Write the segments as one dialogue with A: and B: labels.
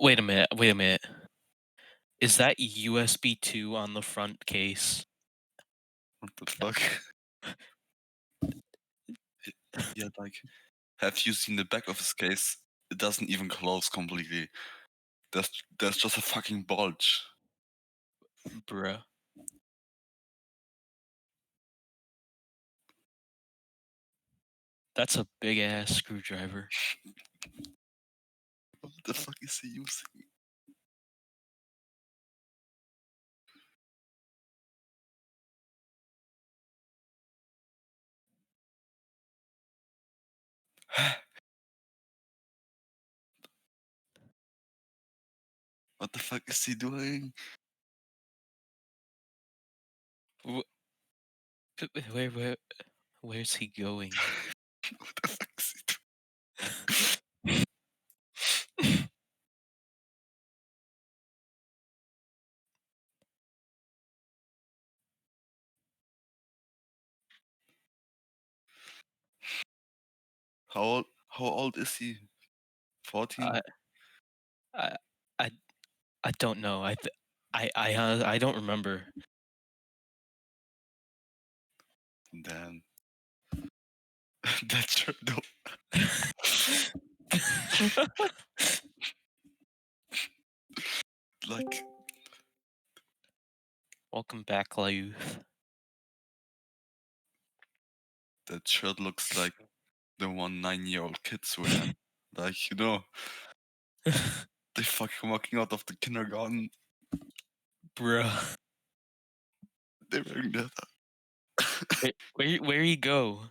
A: Wait a minute. Wait a minute. Is that USB 2 on the front case?
B: What the fuck? Yeah, like, have you seen the back of his case? It doesn't even close completely. There's just a fucking bulge.
A: Bruh. That's a big ass screwdriver.
B: What the fuck is he using? What the fuck is he doing?
A: Where's he going?
B: What the fuck is he doing? How old is he? 14?
A: I I I don't know. I don't remember.
B: Damn. That's true though. Like,
A: Welcome back, La Youth.
B: that shirt looks like the one 9-year-old kids wear. Like, you know, they fucking walking out of the kindergarten.
A: Bruh.
B: They're wearing that.
A: Where you go?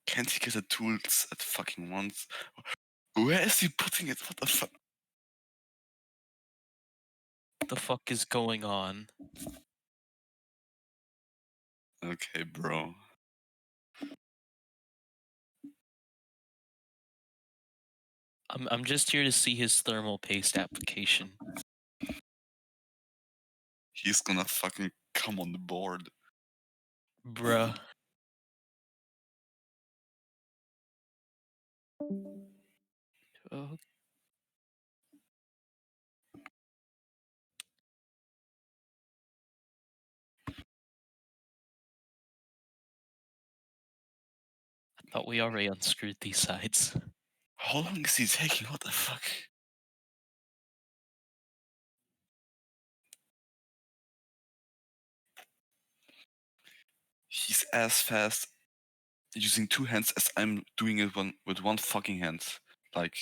B: Can't he get the tools at fucking once? Where is he putting it? What the fuck?
A: What the fuck is going on?
B: Okay, bro.
A: I'm just here to see his thermal paste application.
B: He's gonna fucking come on the board.
A: Bruh. Oh. I thought we already unscrewed these sides.
B: How long is he taking? What the fuck? He's as fast using 2 hands as I'm doing it with one fucking hand. Like,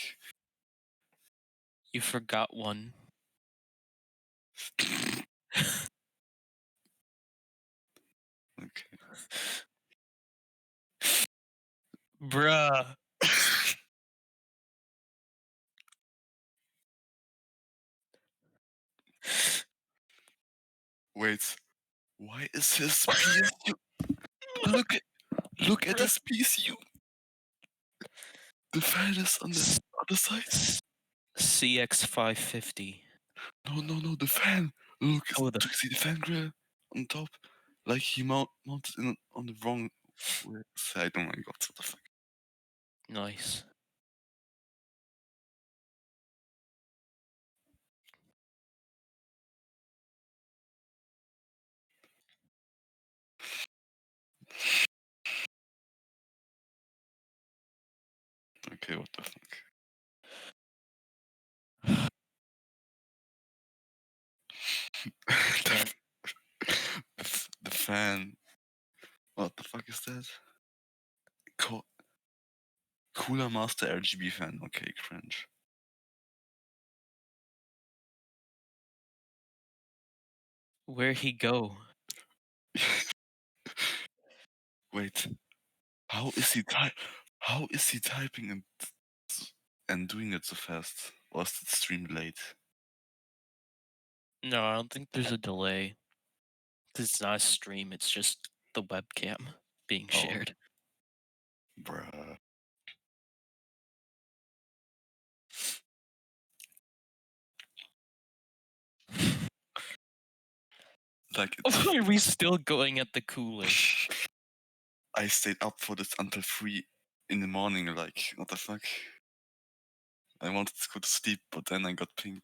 A: You forgot one.
B: okay.
A: Bruh.
B: Wait, why is his PSU? Look at his PSU. The fan is on the other side.
A: CX550.
B: No, the fan. Look,
A: Oh,
B: do you see the fan grill on top? Like he mounted in on the wrong side. Oh my god, what the fuck?
A: nice.
B: Okay, what the fuck? The fan. What the fuck is that? Cooler Master RGB fan. Okay, cringe.
A: Where'd he go?
B: Wait, how is he typing and doing it so fast? Or is it stream late?
A: No, I don't think there's a delay. 'Cause it's not a stream, it's just the webcam being
B: Oh,
A: shared.
B: bruh. Like it's
A: Why are we still going at the cooler?
B: I stayed up for this until 3 in the morning. Like, what the fuck? I wanted to go to sleep, but then I got pinged.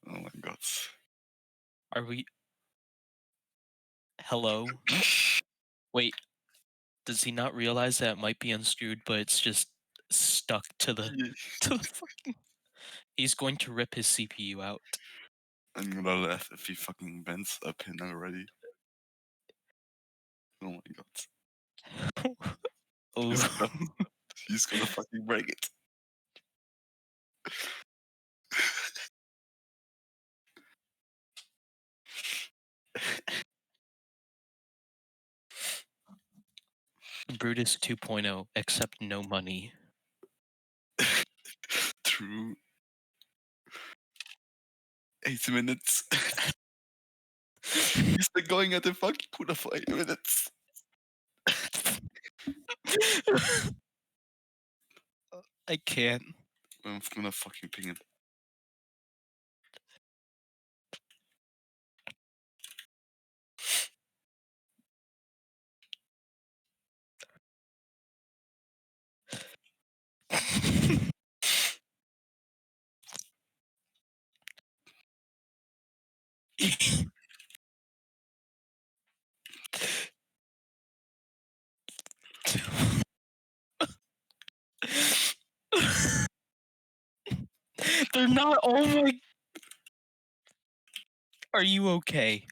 B: Oh my god.
A: Are we? Hello? Wait, does he not realize that it might be unscrewed, but it's just stuck to the
B: Yeah.
A: to the fucking? He's going to rip his CPU out.
B: I'm gonna laugh if he fucking bends a pin already. Oh my god. He's
A: Oh.
B: gonna, he's gonna fucking break it.
A: Brutus 2.0, except no money.
B: True. 8 minutes. He's been going at the fucking cooler for 8 minutes.
A: I can't.
B: I'm gonna fucking ping him.
A: They're not. Oh my. Are you okay?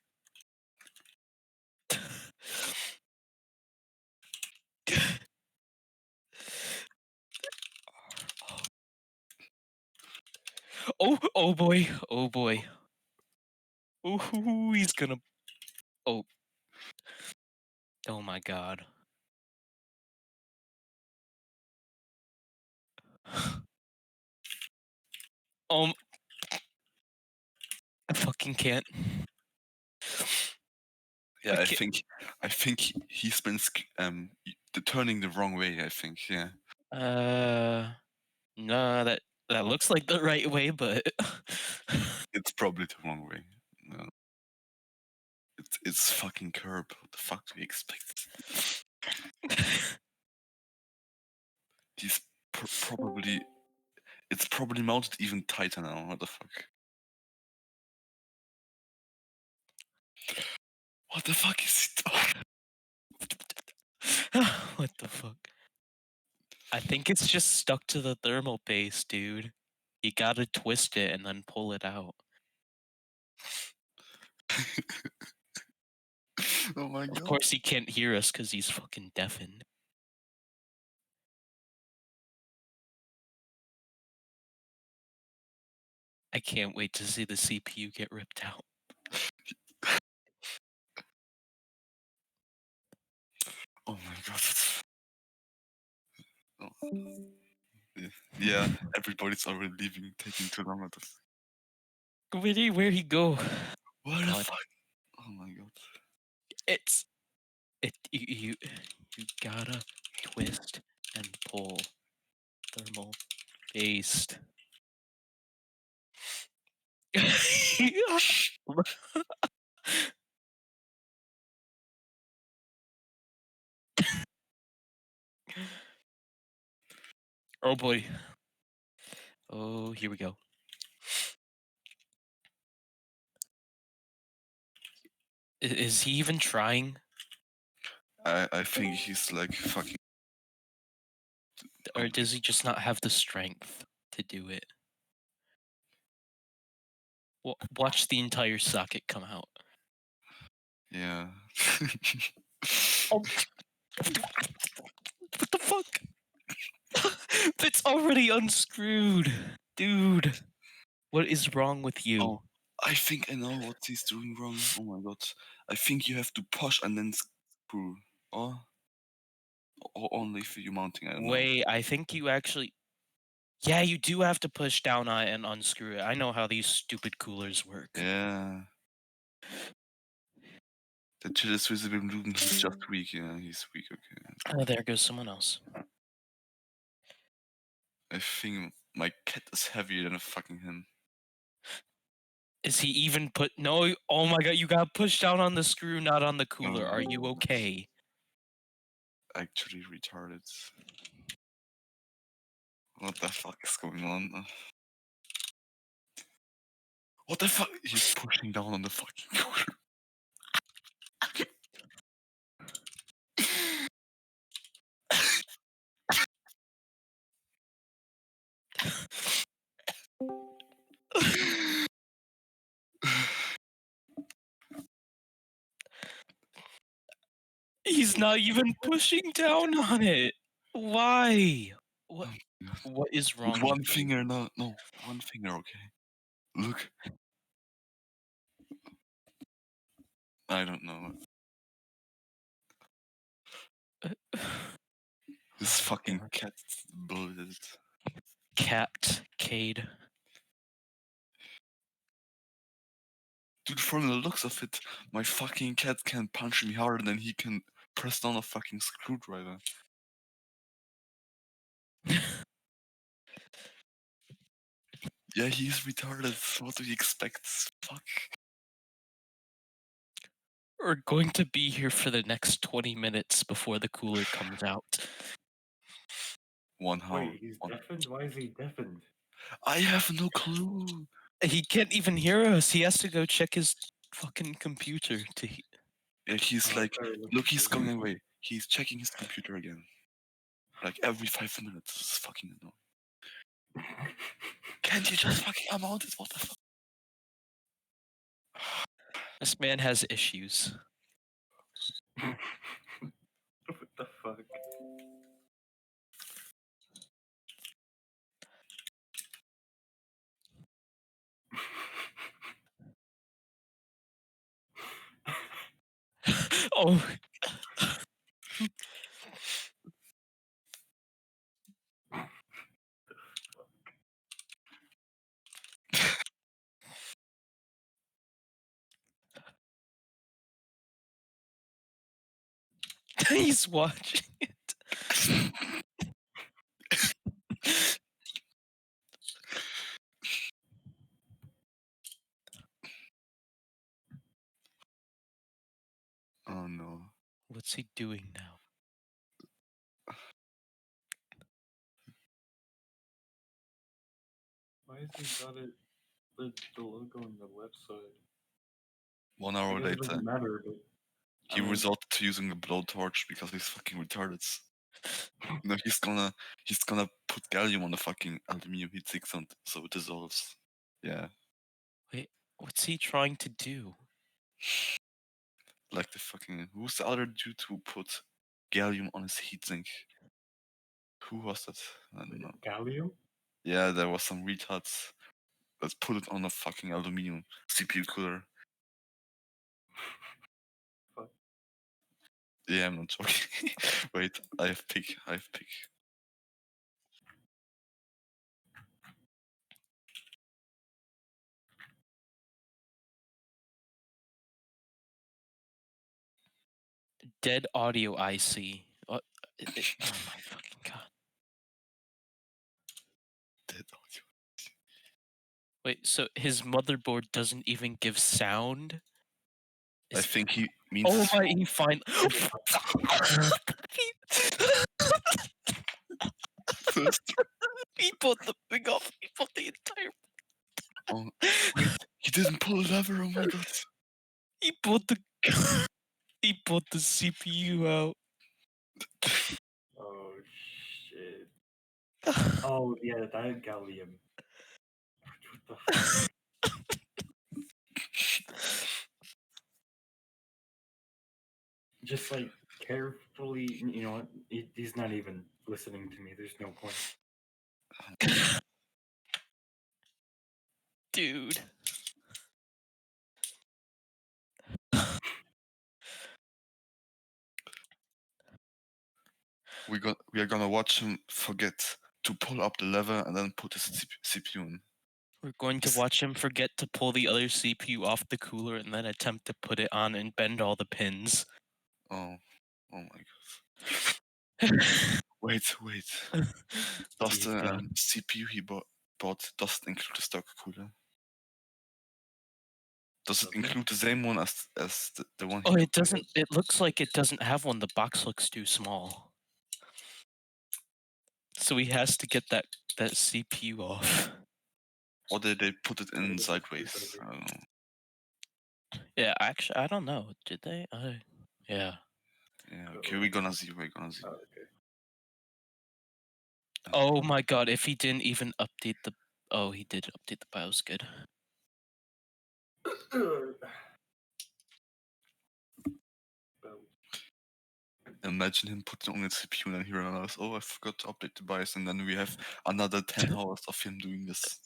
A: Oh boy. Oh boy. Ooh, he's gonna. Oh. Oh my god. Um. I fucking can't. I
B: Yeah, I
A: can't.
B: think he's been turning the wrong way. I think, yeah.
A: Nah. That looks like the right way, but.
B: It's probably the wrong way. No. It's fucking Kirb. What the fuck do you expect? He's probably. It's probably mounted even tighter now. What the fuck? What the fuck is he doing?
A: What the fuck? I think it's just stuck to the thermal paste, dude. You gotta twist it and then pull it out.
B: Oh my
A: Of
B: god.
A: course, he can't hear us because he's fucking deafened. I can't wait to see the CPU get ripped out.
B: Oh my god. Oh. Yeah, everybody's already leaving, taking too long at this.
A: Where'd he go?
B: What the
A: God,
B: fuck? Oh my god.
A: it's it. You gotta twist and pull thermal paste. Oh boy. Oh, here we go. Is he even trying?
B: I think he's like fucking. Oh
A: Or
B: my.
A: does he just not have the strength to do it? Watch the entire socket come out.
B: Yeah.
A: Oh, what the fuck? It's already unscrewed. Dude, what is wrong with you?
B: Oh, I think I know what he's doing wrong. Oh my god. I think you have to push and then screw. Or only for you mounting, I don't know.
A: Wait, I think you actually. Yeah, you do have to push down on it and unscrew it. I know how these stupid coolers work.
B: Yeah. The chill is visible Ruben, he's just weak, yeah, he's weak, okay.
A: Oh, there goes someone else.
B: I think my cat is heavier than a fucking him.
A: Is he even put? No. Oh my god! You got pushed down on the screw, not on the cooler. Are you
B: Oh,
A: okay?
B: actually retarded. What the fuck is going on? What the fuck? He's pushing down on the fucking cooler.
A: He's not even pushing down on it. Why? What? What is
B: With
A: wrong with
B: one
A: you?
B: finger, no, one finger, okay. Look, I don't know. This
A: Oh my
B: fucking
A: god.
B: cat bullied.
A: Cat Cade.
B: Dude, from the looks of it, my fucking cat can punch me harder than he can press down a fucking screwdriver. Yeah, he's retarded. What do you expect? Fuck.
A: We're going to be here for the next 20 minutes before the cooler comes out.
B: 1 hour.
C: Wait, he's deafened? Why is he deafened?
B: I have no clue.
A: He can't even hear us. He has to go check his fucking computer to.
B: Yeah, he's
C: Oh,
B: like,
C: sorry,
B: look, he's
C: sorry.
B: going away. He's checking his computer again. Like every 5 minutes. It's fucking annoying. Can't you just fucking unmount it? What the fuck?
A: This man has issues.
C: What the fuck?
A: Oh. He's watching it.
B: Oh no.
A: What's he doing now?
C: Why has he got it, the logo on the website?
B: 1
C: I
B: hour
C: guess it
B: later,
C: doesn't matter, but
B: he resorted to using a blowtorch because he's fucking retarded. No, he's gonna put gallium on the fucking aluminium heat sink so it dissolves. Yeah,
A: Wait, what's he trying to do?
B: like the fucking who's the other dude who put gallium on his heatsink? Who was that? I don't know.
C: gallium?
B: Yeah, there was some retards that put it on a fucking aluminium CPU cooler.
C: Fuck.
B: Yeah, I'm not joking. Wait, I have pick.
A: Dead audio IC. What? Oh my fucking god.
B: Dead audio.
A: Wait, so his motherboard doesn't even give sound?
B: I think he means.
A: Oh my, he finally. He put the thing off. He put the entire.
B: Oh, wait, he didn't pull the lever. Oh my god.
A: He put the. He put the CPU out.
C: Oh shit. Oh yeah, that gallium. What the fuck? Just like carefully, you know what? He's not even listening to me. There's no point.
A: Dude.
B: We are gonna watch him forget to pull up the lever and then put his CPU in.
A: We're going to watch him forget to pull the other CPU off the cooler and then attempt to put it on and bend all the pins.
B: Oh my god. Wait. Does
A: He's
B: the
A: done.
B: CPU he bought doesn't include the stock cooler? Does it
C: Doesn't it?
B: include the same one as the one?
A: Oh,
B: he
A: it
B: took?
A: doesn't. It looks like it doesn't have one. The box looks too small. So he has to get that CPU off.
B: Or did they put it in
C: With a
B: sideways?
C: screwdriver.
B: I don't know.
A: Yeah, actually, I don't know. Did they? Yeah.
B: Yeah. Okay, we're gonna see. We're gonna see.
C: Oh, okay.
A: Oh my god! If he didn't even update the. Oh, he did update the BIOS. Good.
B: Imagine him putting on the CPU and then he realizes, oh, I forgot to update the BIOS, and then we have another 10 hours of him doing this.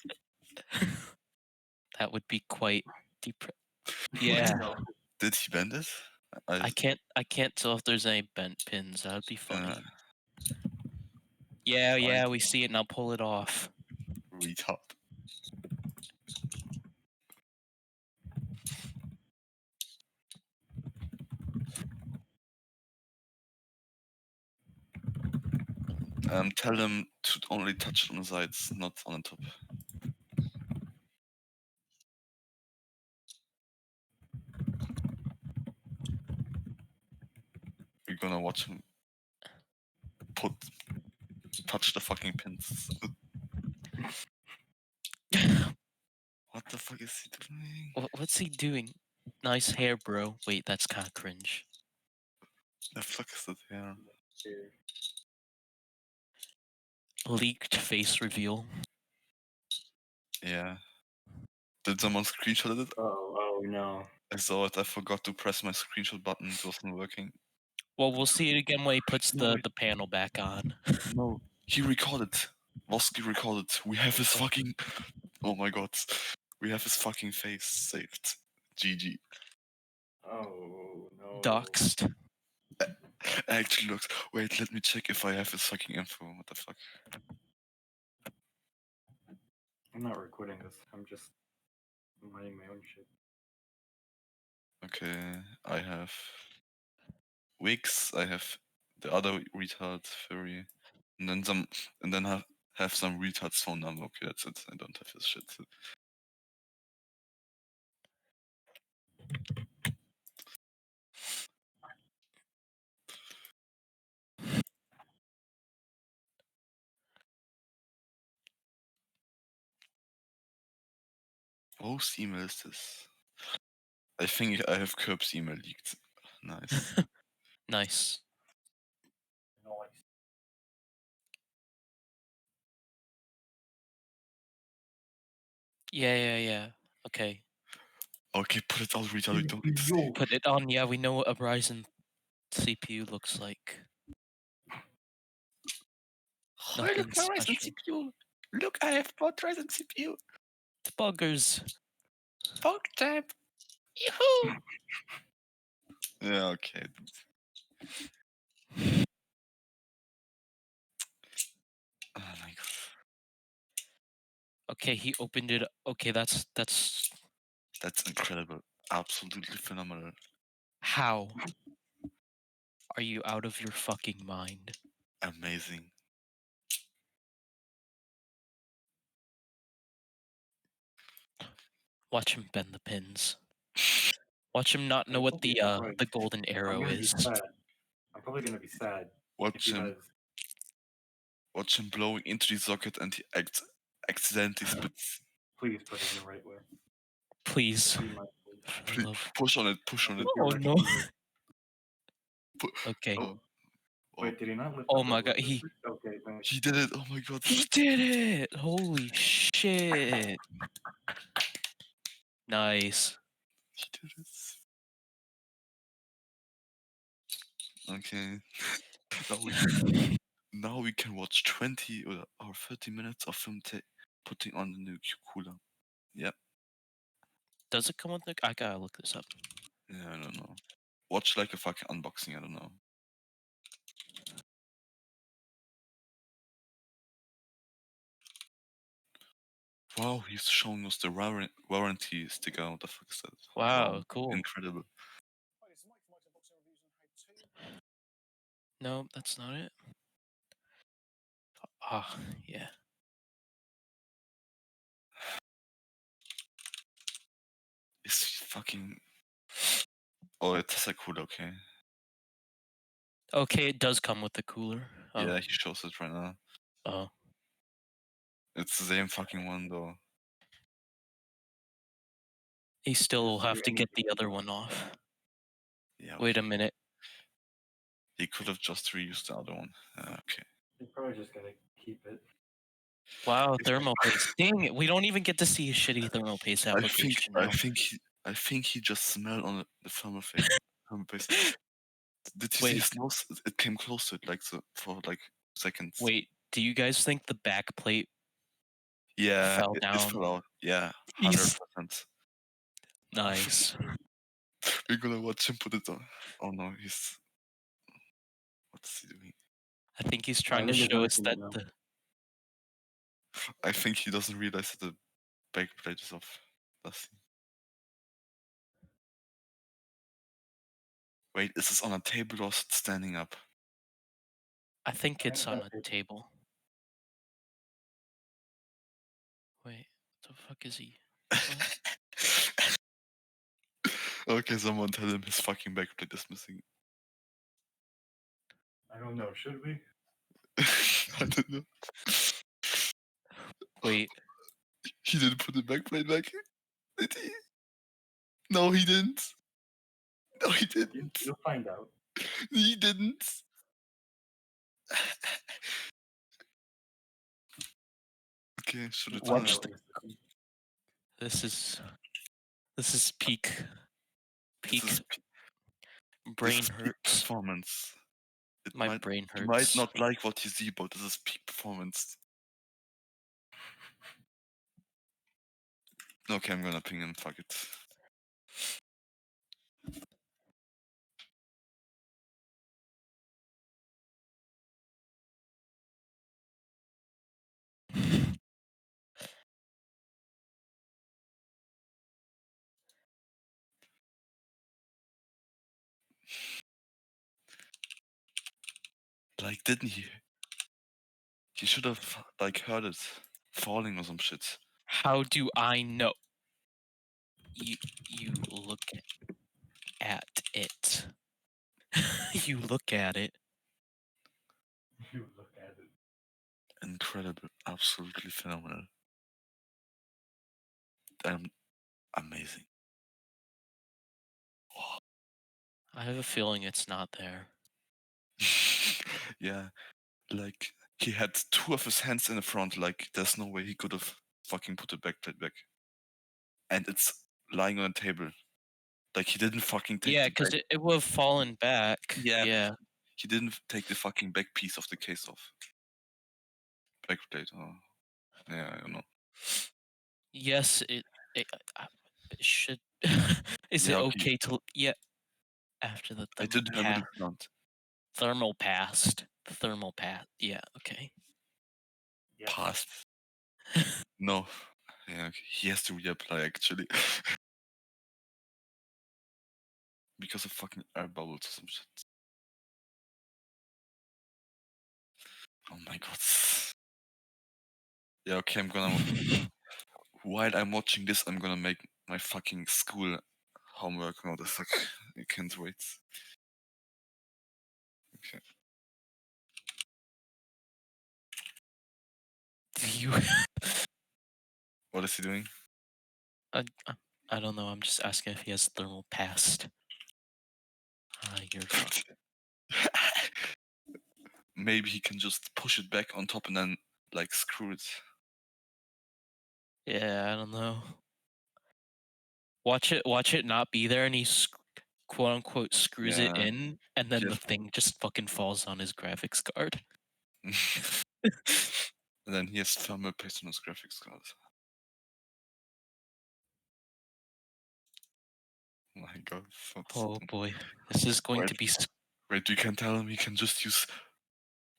A: That would be quite Yeah.
C: No.
B: Did he bend it?
A: I can't tell if there's any bent pins. That would be funny. Yeah, we see it now. Pull it off.
B: Retard. Tell him to only touch it on the sides, not on the top. We're gonna watch him touch the fucking pins. What the fuck is he doing?
A: What's he doing? Nice hair, bro. Wait, that's kind of cringe.
B: The fuck is that hair?
C: Here.
A: Leaked face reveal.
B: Yeah. Did someone screenshot it?
C: Oh no.
B: I saw it. I forgot to press my screenshot button. It wasn't working.
A: Well, we'll see it again when he puts
B: No,
A: the panel back on.
B: No, he recorded. Voski recorded. We have his fucking. Oh my god. We have his fucking face saved. GG.
C: Oh no.
A: Doxed.
B: Actually looks. Wait, let me check if I have his fucking info. What the fuck?
C: I'm not recording this. I'm just minding my own shit.
B: Okay, I have Wix. I have the other retard furry, and then some, and then have some retard's phone number. Okay, that's it. I don't have his shit. Whose email is this? I think I have Kirb's email leaked. Nice.
A: Nice.
C: Noise.
A: Yeah. Okay.
B: Okay, put it out, retard. We don't need to see.
A: Put it on. Yeah, we know what a Ryzen CPU looks like.
B: Oh, look,
A: Nothing
B: my Ryzen
A: special.
B: CPU. Look, I have bought Ryzen CPU.
A: Buggers.
B: Fuck time. Yoo-hoo! Yeah, okay. Oh my god.
A: Okay, he opened it. Okay, that's
B: That's incredible. Absolutely phenomenal.
A: how are you out of your fucking mind?
B: Amazing.
A: Watch him bend the pins. Watch him not know
C: It's
A: what
C: okay,
A: the golden
C: I'm
A: arrow
C: gonna be
A: is.
C: sad. I'm probably gonna be sad if
B: Watch
C: he
B: him.
C: does.
B: Watch him blowing into the socket and he accidentally spits.
C: Please put it in the right way.
A: Please.
C: Be my
A: For the
B: Please,
A: love.
B: push on it. Push on it.
A: Oh no. Okay.
B: Oh,
C: Wait, did he not lift
A: Oh
C: up
A: my
C: the
A: god,
C: lifter? Okay, nice.
B: he did it. Oh my god.
A: he did it! Holy shit. Nice.
B: He did it. Okay. Now we can watch 20 or 30 minutes of him putting on the new cooler. Yep.
A: Does it come with the... I gotta look this up.
B: Yeah, I don't know. Watch like a fucking unboxing. I don't know. Wow, he's showing us the warranty sticker. What the fuck is that?
A: Wow, cool.
B: Incredible.
A: No, that's not it. Ah, yeah.
B: Is fucking. Oh, it has a cooler. Okay.
A: Okay, it does come with the cooler. Oh,
B: Yeah, he shows it right now.
A: oh.
B: It's the same fucking one though.
A: He still will
C: Is there
A: have to get the
C: anything
A: other
C: else?
A: one off.
B: Yeah.
A: Wait a
B: Okay.
A: minute.
B: He could have just reused the other one. Okay.
C: They're probably just gonna keep it.
A: Wow, thermal paste. Dang it, we don't even get to see his shitty thermal paste application now.
B: I think he just smelled on the thermal paste. Did you see
A: Wait.
B: his nose? It came close to it like for like seconds.
A: Wait, do you guys think the back plate
B: Yeah,
A: fell
B: it
A: down?
B: fell out. Yeah,
A: He's
B: 100%.
A: nice.
B: We're gonna watch him put it on. Oh no, what's he doing?
A: I think he's
C: I
A: trying to
C: think it's
A: show us
C: missing
A: that
C: it now.
A: the
B: I think he doesn't realize that the back plate is off. Does he? Wait, is this on a table or is it standing up?
A: I think it's on
C: That
A: a
C: paper.
A: table. Wait, what the fuck is he? What?
B: Okay, someone tell him his fucking back plate is missing.
C: I don't know. Should we?
B: I don't know.
A: Wait,
B: He didn't put the back plate back. Did he? No, he didn't. No, he didn't.
C: You'll find out.
B: He didn't. Okay, should it
A: watch
C: Find
A: the.
C: out.
A: This is peak
B: This is
A: brain
B: peak
A: hurts.
B: performance.
A: My brain
B: You might
A: hurts.
B: not like what you see, but this is peak performance. Okay, I'm gonna ping him. Fuck it. Like, didn't he? He should have like heard it falling or some shit.
A: How do I know? You look at it. You look at it.
C: You look at it.
B: Incredible, absolutely phenomenal. Amazing.
A: I have a feeling it's not there.
B: Yeah, like he had two of his hands in the front. Like, there's no way he could have fucking put the backplate back. And it's lying on a table. Like, he didn't fucking take
A: Yeah,
B: the
A: because
B: back.
A: it would have fallen back.
B: Yeah.
A: Yeah.
B: He didn't take the fucking back piece of the case off. Backplate. Oh, yeah, I don't know.
A: Yes, it should. Is
B: Yeah,
A: it
B: okay.
A: okay to? Yeah. After the
B: I didn't have it front.
A: thermal passed. Thermal pass. Yeah. Okay.
C: Yes.
B: Passed. No. Yeah, okay. He has to reapply actually. Because of fucking air bubbles or some shit. Oh my god. Yeah, okay, I'm gonna. While I'm watching this, I'm gonna make my fucking school homework. No, the fuck. I can't wait. Okay.
A: You.
B: What is he doing?
A: I don't know. I'm just asking if he has thermal passed. You're fucked.
B: Maybe he can just push it back on top and then like screw it.
A: Yeah, I don't know. Watch it not be there, and he quote unquote screws it
B: Yeah.
A: in, and then the
B: Yes.
A: thing just fucking falls on his graphics card.
B: And then he has thermal paste on his graphics card. Oh my god.
A: Oh boy, this is going to be.
B: Wait, you can tell him he can just use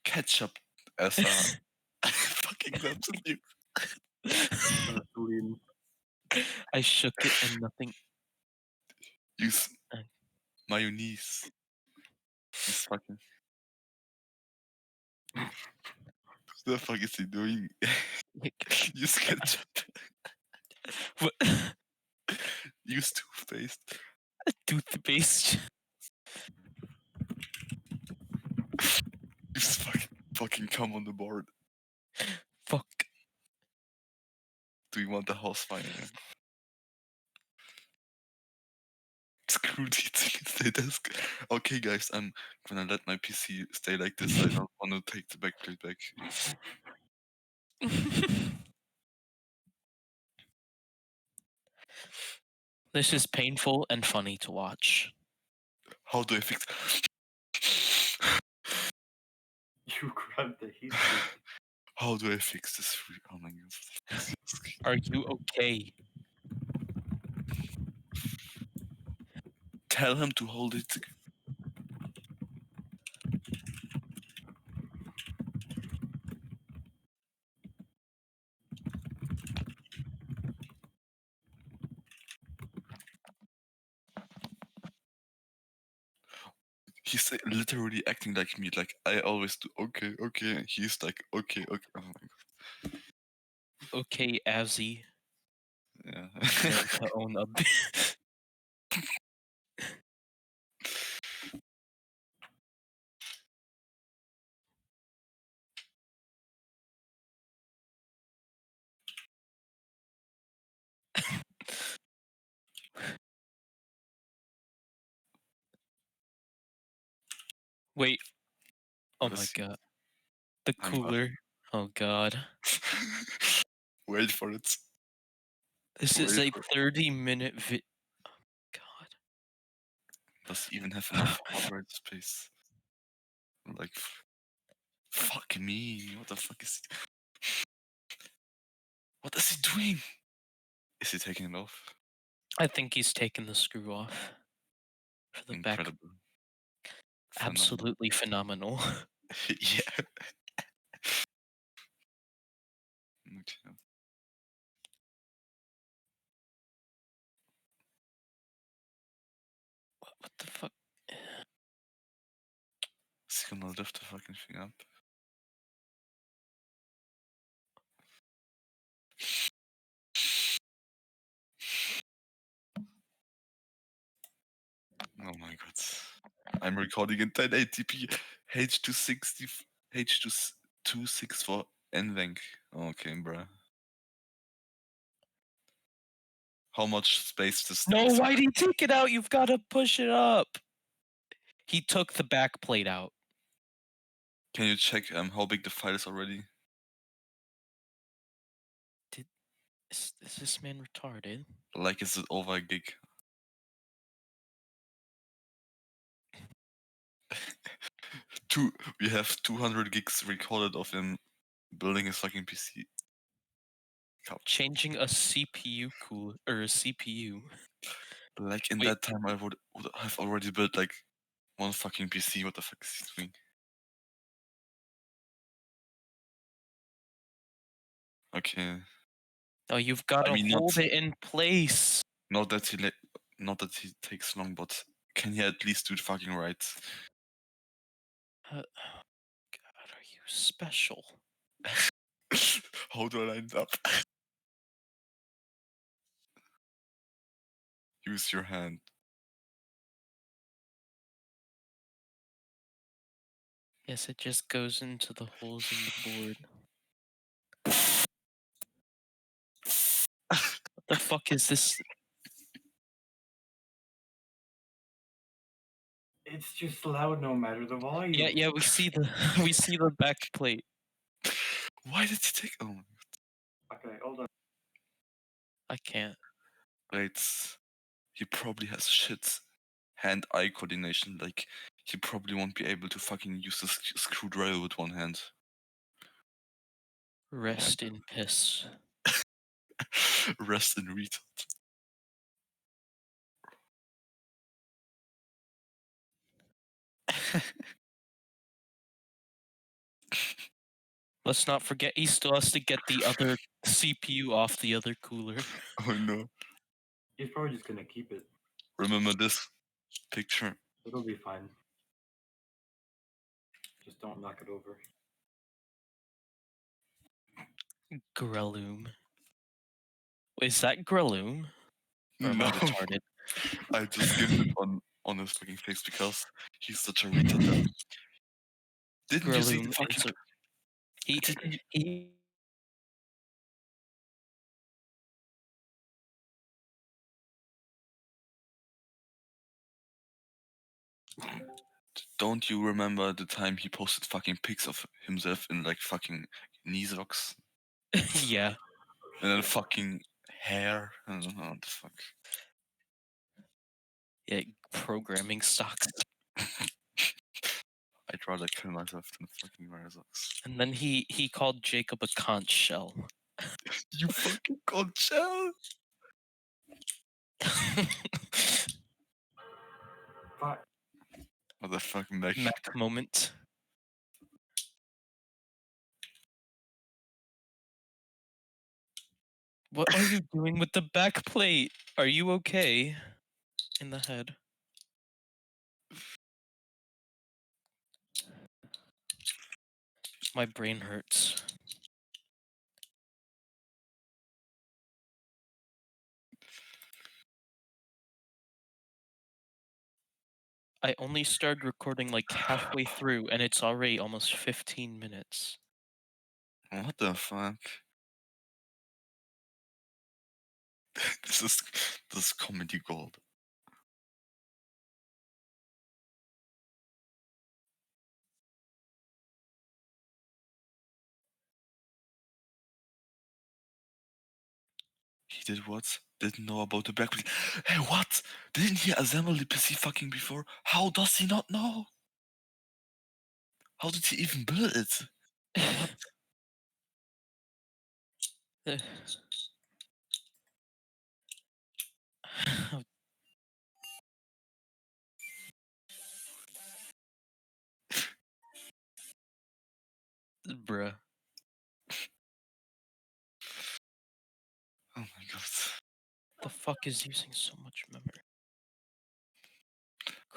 B: ketchup as a fucking substitute.
C: Gasoline.
A: I shook it and nothing.
B: Use mayonnaise. He's fucking. What the fuck is he doing? Use ketchup.
A: What?
B: Use toothpaste. Do you want the house fire? Screw the desk. Okay, guys, I'm gonna let my PC stay like this. I don't want to take the backplate back.
A: This is painful and funny to watch.
B: How do I fix?
C: You grabbed the heat sink.
B: How do I fix this? Oh my god.
A: Are you okay?
B: Tell him to hold it. He's literally acting like me, like I always do. Okay, okay. He's like, okay, okay. Oh my god.
A: Okay, Avzy.
B: Yeah.
A: Learn to own up. Wait. Oh
B: What
A: my
B: is he?
A: god. The
B: I'm what?
A: cooler. Oh god.
B: Wait for it.
A: This is
B: Wait
A: a
B: for it.
A: 30-minute Oh god.
B: Does he even have enough hardware space? Like, fuck me. What the fuck is he? What is he doing? Is he taking it off?
A: I think he's taken the screw off. For the back.
B: Incredible. Phenomenal.
A: Absolutely phenomenal.
B: Yeah. Okay.
A: What the fuck?
B: Is he gonna lift the fucking thing up? Oh my god. I'm recording in 1080p H260 H264 NVENC. Okay, bruh. How much space does
A: No,
B: this?
A: why'd he take it out? You've got to push it up. He took the back plate out.
B: Can you check how big the file is already?
A: Is this man retarded?
B: Like, is it over a gig? We have 200 gigs recorded of him building his fucking PC. Couch.
A: Changing a CPU cooler or a CPU.
B: Like in
A: Wait.
B: that time, I would have already built like one fucking PC. What the fuck is he doing? Okay.
A: Oh, you've got to
B: I mean,
A: hold it in place.
B: not that not that he takes long, but can he at least do it fucking right?
A: Oh, God, are you special?
B: How do I line it up? Use your hand.
A: Yes, it just goes into the holes in the board. What the fuck is this?
C: It's just loud no matter the volume.
A: Yeah, we see the we see the back plate.
B: Why did he take? Oh my
C: Okay, hold on.
A: I can't.
B: god. Wait. He probably has shit hand-eye coordination. Like, he probably won't be able to fucking use the screwdriver with one hand.
A: Rest in piss.
B: Rest in retard.
A: Let's not forget he still has to get the other CPU off the other cooler.
B: Oh no.
C: He's probably just gonna keep it.
B: Remember this picture?
C: It'll be fine. Just don't knock it over.
A: Grelloom. Is that Grelloom? Or am I
B: No.
A: retarded?
B: I just skimmed it on his fucking face because he's such a retard. That didn't you see the
A: Grelloom
B: fucking?
A: is a he
B: Don't you remember the time he posted fucking pics of himself in like fucking knee socks
A: Yeah.
B: and then fucking hair? I don't know what the fuck.
A: Yeah, programming sucks.
B: I'd rather kill myself than fucking wear socks.
A: And then he called Jacob a conch shell.
B: You fucking conch shell!
C: But
B: What the fuck, Mac?
A: Mac moment. What are you doing with the back plate? Are you okay? In the head. My brain hurts. I only started recording like halfway through and it's already almost 15 minutes.
B: What the fuck? This is comedy gold. He did what? Didn't know about the backplate. Hey, what? Didn't he assemble the PC fucking before? How does he not know? How did he even build it? What?
A: Bruh.
B: Oh my god.
A: The fuck is using so much memory?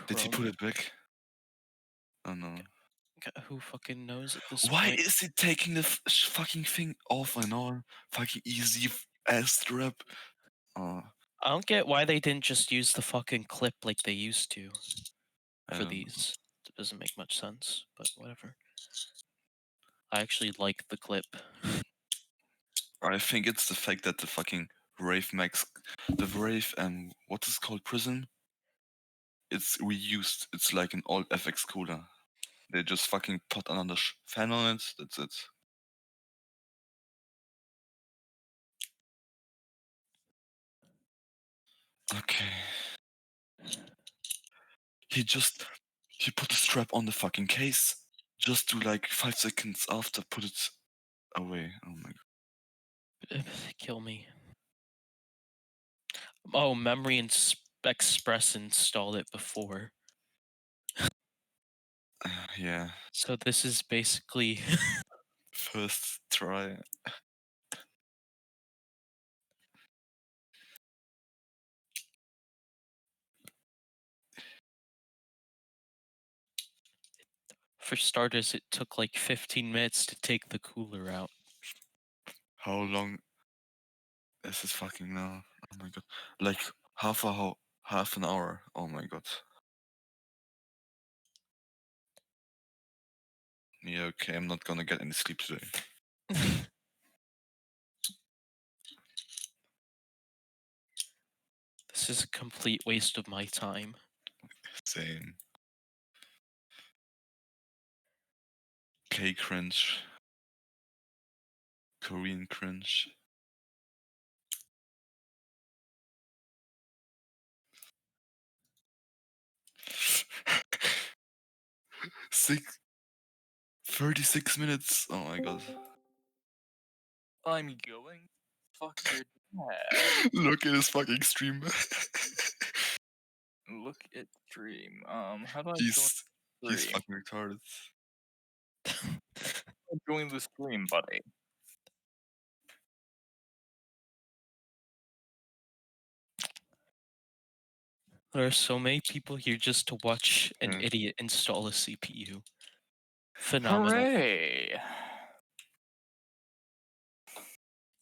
B: Did he put
A: Chrome.
B: it back? Oh no.
A: Who fucking knows at this
B: Why
A: point?
B: is he taking the fucking thing off and on? Fucking easy ass strap. Oh,
A: I don't get why they didn't just use the fucking clip like they used to
B: I
A: for
B: don't know.
A: these. It doesn't make much sense, but whatever. I actually like the clip.
B: I think it's the fact that the fucking Wraith Max, the Wraith and what is it called, Prism? It's reused. It's like an old FX cooler. They just fucking put another fan on it. That's it. Okay. He put the strap on the fucking case just to like 5 seconds after put it away. Oh my god.
A: Kill me. Oh, Memory Express installed it before.
B: Yeah.
A: So this is basically
B: First try.
A: for starters, it took like 15 minutes to take the cooler out.
B: How long is this fucking now? Oh my god. Like half an hour. Oh my god. Yeah, okay, I'm not gonna get any sleep today.
A: This is a complete waste of my time.
B: Same. K cringe. Korean cringe. Six 36 minutes. Oh my god.
D: I'm going. Fuck your dad.
B: Look at his fucking stream.
D: Look at stream. How do I join
B: he's
D: stream?
B: fucking retarded.
D: Join the stream, buddy.
A: There are so many people here just to watch an
B: Yeah.
A: idiot install a CPU. Phenomenal.
D: Hooray!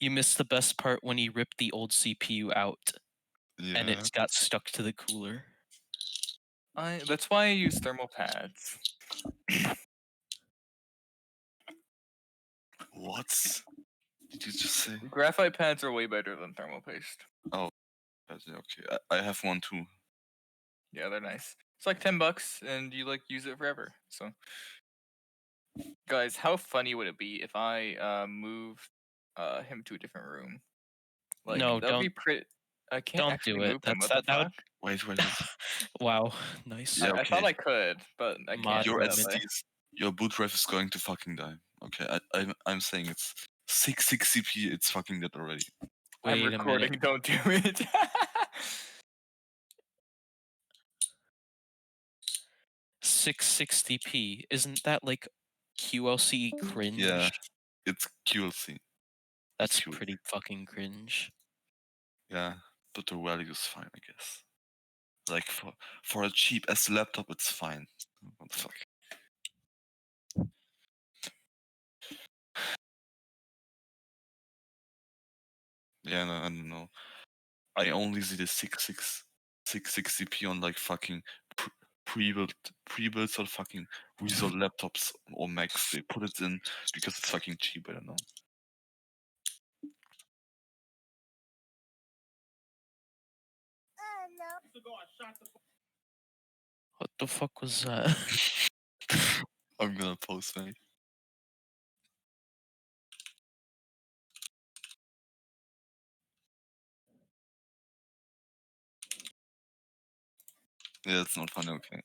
A: You missed the best part when he ripped the old CPU out and
B: Yeah.
A: it's got stuck to the cooler.
D: That's why I use thermal pads.
B: What did you just say?
D: Graphite pads are way better than thermal paste.
B: Okay, I have one too.
D: Yeah, they're nice. It's like $10, and you like use it forever. So, guys, how funny would it be if I moved him to a different room? Like
A: No,
D: that would be pretty. I can't
A: don't
D: actually
A: do it.
D: move him.
A: That's
D: What the
A: that would.
D: fuck?
B: Wait.
A: Wow, nice.
B: Yeah,
D: I thought
B: okay.
D: I could, but I
A: Mod
D: can't.
B: Your
A: moment.
D: Sadly.
B: your boot drive is going to fucking die. Okay, I'm saying it's 660p. It's fucking dead already.
D: I'm
A: Wait a
D: recording.
A: minute.
D: Don't do it.
A: 660p. Isn't that like QLC cringe?
B: Yeah, it's QLC.
A: That's
B: QLC.
A: pretty fucking cringe.
B: Yeah, but the value is fine, I guess. Like for a cheap ass laptop, it's fine. What the fuck? Yeah, no, I don't know. I only see the 660p on like fucking pre-built or fucking resold laptops or Macs. They put it in because it's fucking cheap. I don't know.
A: What the fuck was that?
B: I'm gonna post, mate. Yeah, it's not funny. Okay.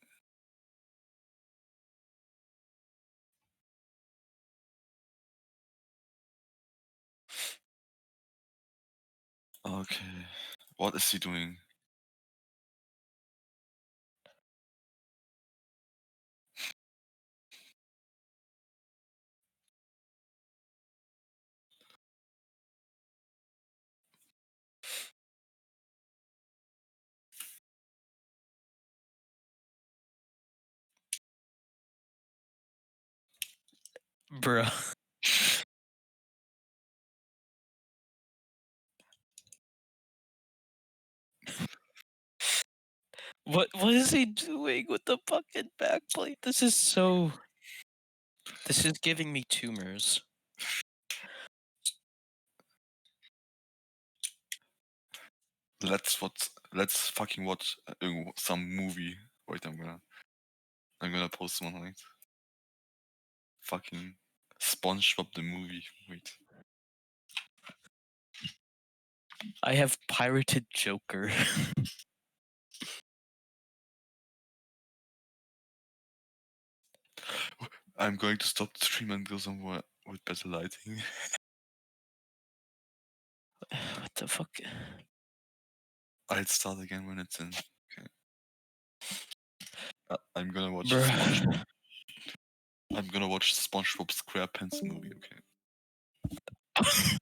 B: Okay. What is he doing?
A: Bruh. What is he doing with the fucking backplate? This is giving me tumors.
B: Let's fucking watch some movie. Wait, I'm gonna post one. Wait. Fucking SpongeBob the movie. Wait.
A: I have pirated Joker.
B: I'm going to stop the stream and go somewhere with better lighting.
A: What the fuck?
B: I'll start again when it's in. Okay. I'm gonna watch
A: Bruh.
B: SpongeBob. I'm gonna watch SpongeBob SquarePants movie. Okay.